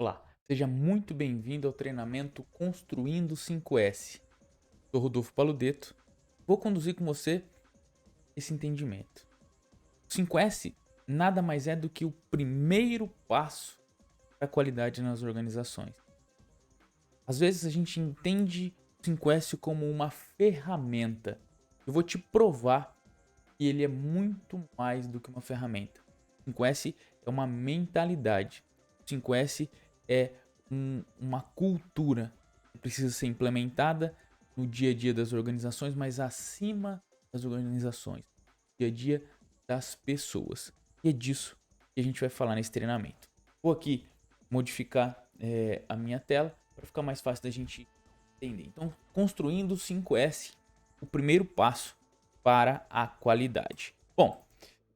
Olá, seja muito bem-vindo ao treinamento Construindo 5S. Sou Rodolfo Paludeto. Vou conduzir com você esse entendimento. O 5S nada mais é do que o primeiro passo para a qualidade nas organizações. Às vezes a gente entende o 5S como uma ferramenta. Eu vou te provar que ele é muito mais do que uma ferramenta. O 5S é uma mentalidade. O 5S é uma cultura que precisa ser implementada no dia a dia das organizações, mas acima das organizações, no dia a dia das pessoas. E é disso que a gente vai falar nesse treinamento. Vou aqui modificar a minha tela para ficar mais fácil da gente entender. Então, construindo o 5S, o primeiro passo para a qualidade. Bom,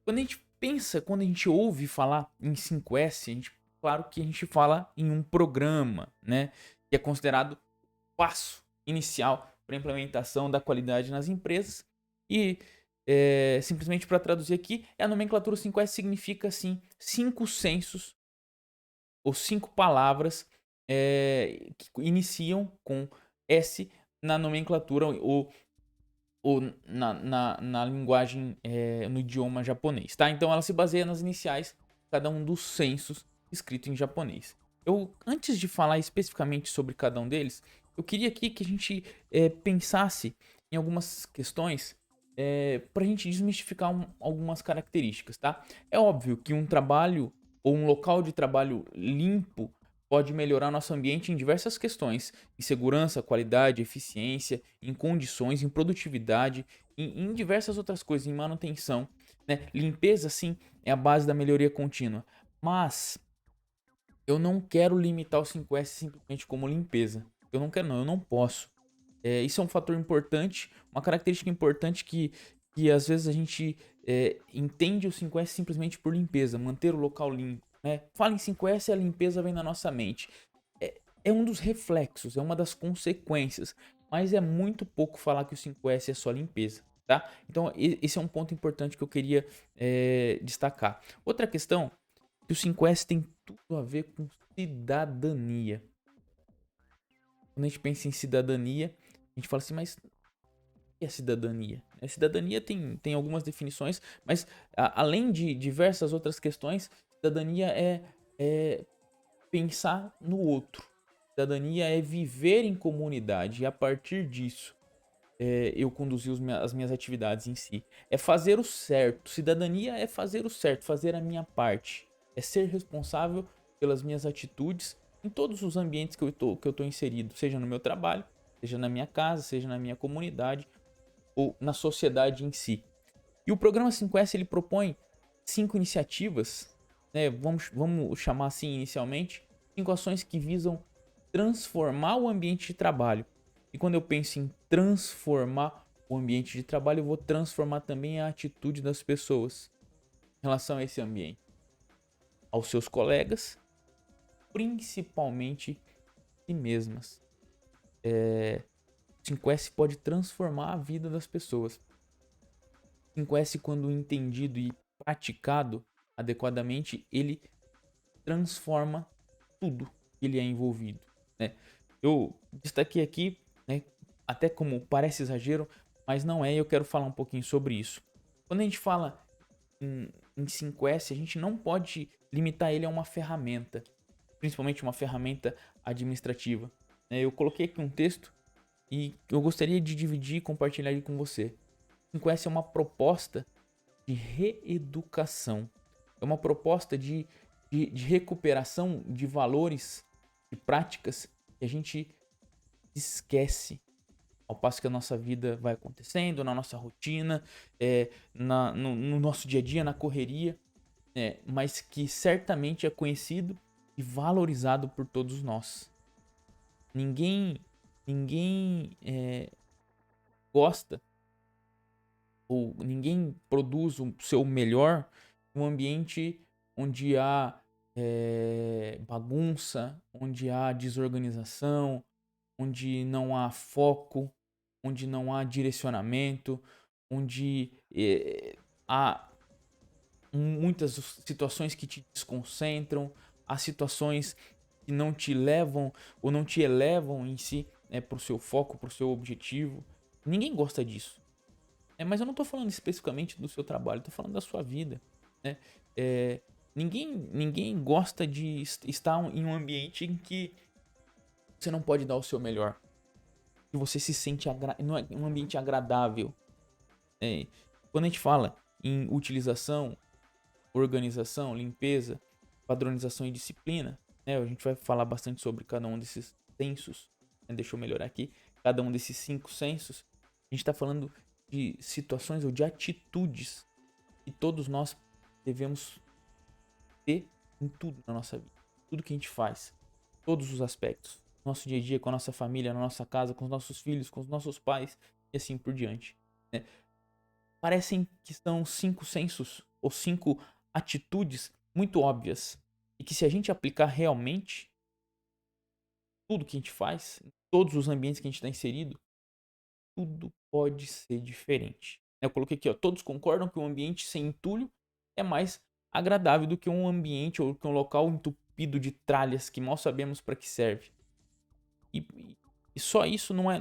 quando a gente ouve falar em 5S, claro que a gente fala em um programa, né, que é considerado o passo inicial para a implementação da qualidade nas empresas. E simplesmente para traduzir aqui, a nomenclatura 5S significa assim 5 sensos ou 5 palavras que iniciam com S na nomenclatura ou na linguagem, no idioma japonês, tá? Então ela se baseia nas iniciais de cada um dos sensos escrito em japonês. Antes de falar especificamente sobre cada um deles, eu queria aqui que a gente pensasse em algumas questões para a gente desmistificar algumas características, tá? É óbvio que um trabalho ou um local de trabalho limpo pode melhorar nosso ambiente em diversas questões, em segurança, qualidade, eficiência, em condições, em produtividade, em diversas outras coisas, em manutenção, né? Limpeza, sim, é a base da melhoria contínua, mas eu não quero limitar o 5S simplesmente como limpeza. Eu não quero, não, eu não posso. Isso é um fator importante, uma característica importante que às vezes a gente entende o 5S simplesmente por limpeza, manter o local limpo, né? Fala em 5S, a limpeza vem na nossa mente. É um dos reflexos, é uma das consequências, mas é muito pouco falar que o 5S é só limpeza, tá? Então esse é um ponto importante que eu queria destacar. Outra questão, que o 5S tem tudo a ver com cidadania. Quando a gente pensa em cidadania, a gente fala assim, mas o que é cidadania? Cidadania tem algumas definições, mas além de diversas outras questões, cidadania é pensar no outro. Cidadania é viver em comunidade e a partir disso eu conduzir as minhas atividades em si. É fazer o certo. Cidadania é fazer o certo, fazer a minha parte. É ser responsável pelas minhas atitudes em todos os ambientes que eu tô inserido, seja no meu trabalho, seja na minha casa, seja na minha comunidade ou na sociedade em si. E o programa 5S ele propõe 5 iniciativas, né, vamos chamar assim inicialmente, 5 ações que visam transformar o ambiente de trabalho. E quando eu penso em transformar o ambiente de trabalho, eu vou transformar também a atitude das pessoas em relação a esse ambiente, aos seus colegas, principalmente si mesmas. 5S pode transformar a vida das pessoas. 5S, quando entendido e praticado adequadamente, ele transforma tudo que ele é envolvido, né? Eu destaquei aqui, né, até como parece exagero, mas não é, e eu quero falar um pouquinho sobre isso. Quando a gente fala em 5S, a gente não pode limitar ele a uma ferramenta, principalmente uma ferramenta administrativa. Eu coloquei aqui um texto e eu gostaria de dividir e compartilhar ele com você. 5S é uma proposta de reeducação. É uma proposta de recuperação de valores e práticas que a gente esquece ao passo que a nossa vida vai acontecendo, na nossa rotina, no nosso dia a dia, na correria, mas que certamente é conhecido e valorizado por todos nós. Ninguém, ninguém gosta ou ninguém produz o seu melhor em um ambiente onde há bagunça, onde há desorganização, onde não há foco, onde não há direcionamento, onde há muitas situações que te desconcentram, há situações que não te levam ou não te elevam em si, né, para o seu foco, para o seu objetivo. Ninguém gosta disso. Mas eu não tô falando especificamente do seu trabalho, tô falando da sua vida, né? É, ninguém gosta de estar em um ambiente em que você não pode dar o seu melhor, que você se sente não é um ambiente agradável. Quando a gente fala em utilização, organização, limpeza, padronização e disciplina, né? A gente vai falar bastante sobre cada um desses sensos, né? Deixa eu melhorar aqui. Cada um desses 5 sensos, a gente está falando de situações ou de atitudes que todos nós devemos ter em tudo na nossa vida. Tudo que a gente faz, todos os aspectos. Nosso dia a dia, com a nossa família, na nossa casa, com os nossos filhos, com os nossos pais e assim por diante, né? Parecem que são 5 sensos ou 5 atitudes muito óbvias e que se a gente aplicar realmente tudo que a gente faz, em todos os ambientes que a gente está inserido, tudo pode ser diferente. Eu coloquei aqui, ó, todos concordam que um ambiente sem entulho é mais agradável do que um ambiente ou que um local entupido de tralhas que mal sabemos para que serve. E, e só isso não é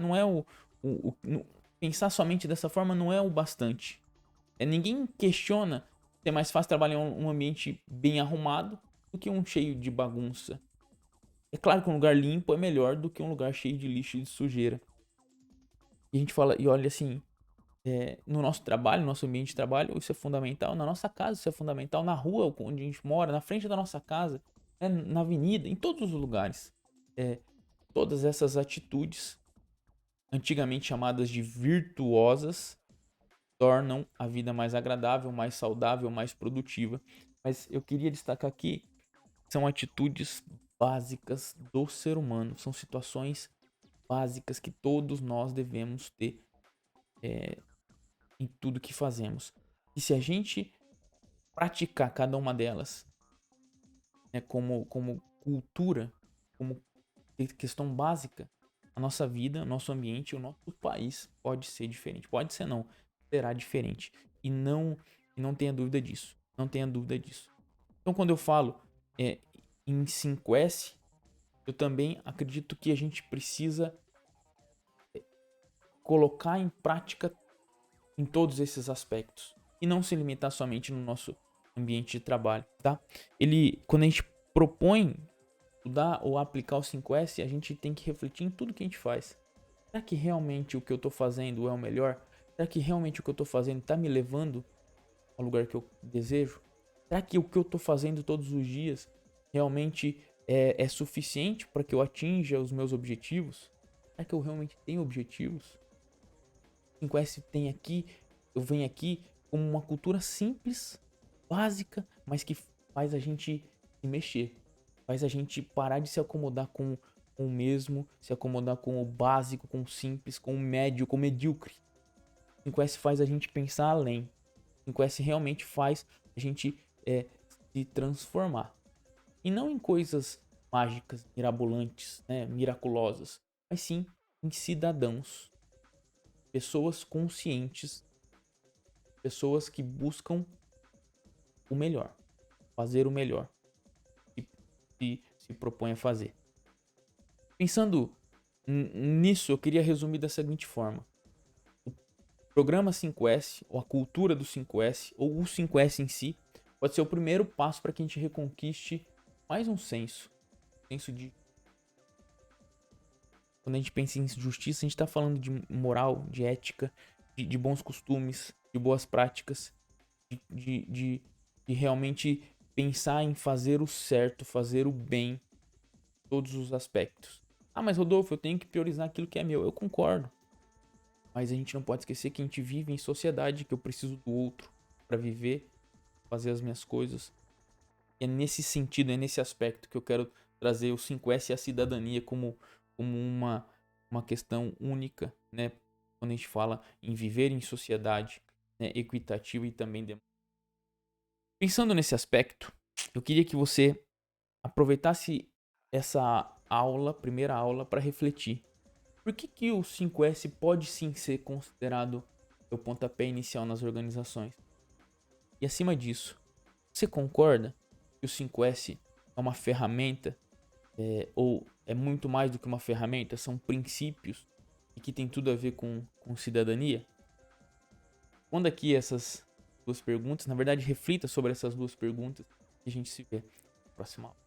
pensar somente dessa forma não é o bastante. Ninguém questiona se é mais fácil trabalhar em um ambiente bem arrumado do que um cheio de bagunça. É claro que um lugar limpo é melhor do que um lugar cheio de lixo e de sujeira. E a gente fala, e olha assim, no nosso trabalho, no nosso ambiente de trabalho, isso é fundamental. Na nossa casa, isso é fundamental. Na rua onde a gente mora, na frente da nossa casa, na avenida, em todos os lugares. Todas essas atitudes, antigamente chamadas de virtuosas, tornam a vida mais agradável, mais saudável, mais produtiva. Mas eu queria destacar aqui, são atitudes básicas do ser humano. São situações básicas que todos nós devemos ter em tudo que fazemos. E se a gente praticar cada uma delas, né, como cultura, como questão básica, a nossa vida, nosso ambiente, o nosso país pode ser diferente. Pode ser não, será diferente. E não tenha dúvida disso. Não tenha dúvida disso. Então quando eu falo em 5S, eu também acredito que a gente precisa colocar em prática em todos esses aspectos e não se limitar somente no nosso ambiente de trabalho, tá? Quando a gente propõe estudar ou aplicar o 5S, a gente tem que refletir em tudo que a gente faz. Será que realmente o que eu estou fazendo é o melhor? Será que realmente o que eu estou fazendo está me levando ao lugar que eu desejo? Será que o que eu estou fazendo todos os dias realmente é suficiente para que eu atinja os meus objetivos? Será que eu realmente tenho objetivos? 5S tem aqui, eu venho aqui como uma cultura simples, básica, mas que faz a gente se mexer. Faz a gente parar de se acomodar com o mesmo, se acomodar com o básico, com o simples, com o médio, com o medíocre. 5S faz a gente pensar além. 5S realmente faz a gente se transformar. E não em coisas mágicas, mirabolantes, né, miraculosas, mas sim em cidadãos. Pessoas conscientes, pessoas que buscam o melhor, fazer o melhor e se propõe a fazer. Pensando nisso, eu queria resumir da seguinte forma: o programa 5S, ou a cultura do 5S, ou o 5S em si, pode ser o primeiro passo para que a gente reconquiste mais um senso de. Quando a gente pensa em justiça, a gente está falando de moral, de ética, de bons costumes, de boas práticas, de realmente pensar em fazer o certo, fazer o bem, todos os aspectos. Ah, mas Rodolfo, eu tenho que priorizar aquilo que é meu. Eu concordo. Mas a gente não pode esquecer que a gente vive em sociedade, que eu preciso do outro para viver, fazer as minhas coisas. E é nesse sentido, é nesse aspecto que eu quero trazer o 5S e a cidadania como uma questão única, né? Quando a gente fala em viver em sociedade, né, equitativa e também democrática. Pensando nesse aspecto, eu queria que você aproveitasse essa aula, primeira aula, para refletir. Por que o 5S pode sim ser considerado o pontapé inicial nas organizações? E acima disso, você concorda que o 5S é uma ferramenta ou é muito mais do que uma ferramenta? São princípios e que tem tudo a ver com cidadania? Responda aqui essas duas perguntas. Na verdade, reflita sobre essas duas perguntas e a gente se vê na próxima aula.